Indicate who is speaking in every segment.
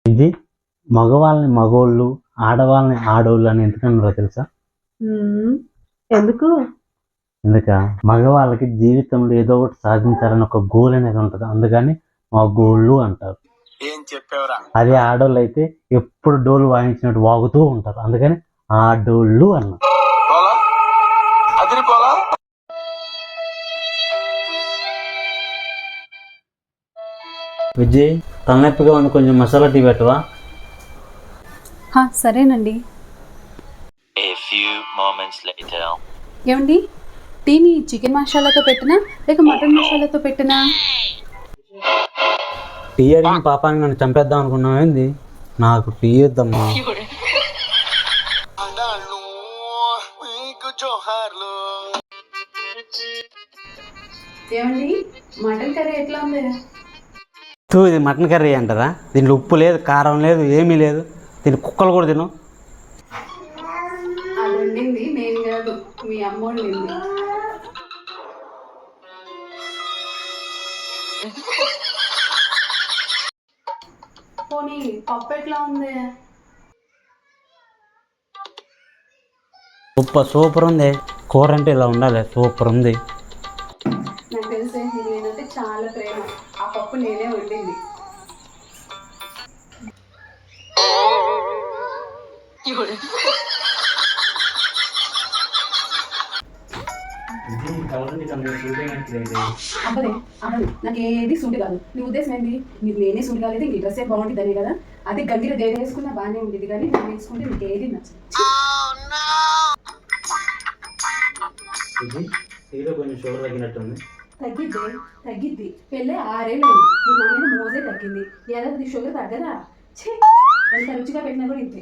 Speaker 1: ఇది మగవాళ్ళని మగోళ్ళు, ఆడవాళ్ళని ఆడోళ్ళు అని ఎందుకన్నారో తెలుసా?
Speaker 2: ఎందుకు?
Speaker 1: మగవాళ్ళకి జీవితంలో ఏదో ఒకటి సాధించాలని ఒక గోల్ అనేది ఉంటుంది, అందుకని మగోళ్ళు అంటారు.
Speaker 3: ఏం చెప్పావురా?
Speaker 1: అదే ఆడోళ్ళు అయితే ఎప్పుడు డోలు వాయించినట్టు వాగుతూ ఉంటారు, అందుకని ఆడోళ్ళు అన్నారు. విజయ్, తలనొప్పిగా ఉంది, కొంచెం మసాలా టీ పెట్టవా?
Speaker 2: సరేనండి. ఏమండి, టీని చికెన్ మసాలాతో పెట్టినా లేక మటన్ మసాలాతో పెట్టినా?
Speaker 1: టీ అడిగిన పాపానికి నన్ను చంపేద్దాం అనుకున్నావు ఏంది? నాకు టీ వద్దమ్మా.
Speaker 2: ఏమండి, మటన్ కర్రీ ఎట్లా ఉంది?
Speaker 1: ఇది మటన్ కర్రీ అంటారా? దీంట్లో ఉప్పు లేదు, కారం లేదు, ఏమీ లేదు. దీని కుక్కలు కూడా తిను.
Speaker 2: అది వండింది నేను కాదు, మీ అమ్మ వండింది. పోనీ పప్పు ఎట్లా ఉంది?
Speaker 1: సూపర్ ఉంది. కూర అంటే ఇలా ఉండాలి, సూపర్ ఉంది.
Speaker 2: నాకు తెలిసే నేనంటే చాలా ప్రేమ. ఆ పప్పు నేనే వండింది. అబ్బదే నాకు ఏది సూటి కాదు. నీ ఉద్దేశం ఏంటి? నీకు నేనే సూటి కాలేదు, నీ డ్రెస్ బాగుంటుందనే కదా. అదే గంగిర దేవి వేసుకున్నా బాగానే ఉండేది, కానీ నేను వేసుకుంటే నీకు ఏది నచ్చదు.
Speaker 1: కొంచెం షుగర్ తగ్గినట్టుంది.
Speaker 2: తగ్గిద్ది. పెళ్ళే 6 ఏళ్ళు అయింది, నీ నాన్న మోజే తగ్గింది. ఏదో షుగర్ తగ్గదా? ఎంత రుచిగా పెట్టినా కూడా ఇంతే.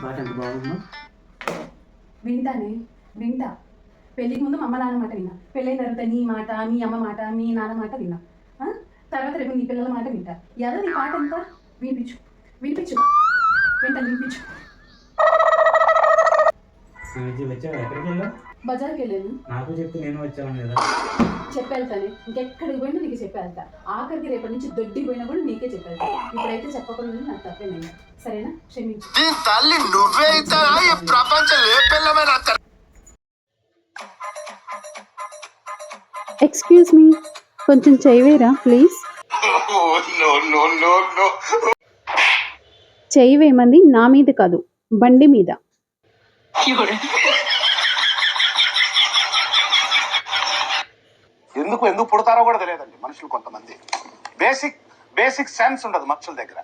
Speaker 1: పాట ఎంత బాగుందో.
Speaker 2: వింటా. పెళ్ళికి ముందు అమ్మ నాన్న మాట విన్నా, పెళ్ళైన తర్వాత నీ మాట, మీ అమ్మ మాట, మీ నాన్న మాట విన్నా. తర్వాత రేపు నీ పిల్లల మాట వింటా. ఏదో నీ పాట అంతా వినిపించు. బజార్కి వెళ్ళాను.
Speaker 1: నాకు చెప్తే నేను వచ్చాను కదా.
Speaker 2: చెప్పేళ్తానే, ఇంకెక్కడికి పోయినా నీకు చెప్పేళ్తా. ఆఖరికి రేపటి నుంచి దొడ్డికి పోయినా కూడా నీకే చెప్పేళ్తా. ఇప్పుడైతే చెప్పకుండా నాకు తప్పేనయ్యా, సరేనా? క్షమించు. ఎక్స్క్యూజ్ మీ, కొంచెం చేయవేరా ప్లీజ్. చెయ్యి వేయమంది నా మీద కాదు, బండి మీద.
Speaker 3: ఎందుకు పుడతారో కూడా తెలియదండి మనుషులు కొంతమంది. బేసిక్ సెన్స్ ఉండదు మనుషుల దగ్గర.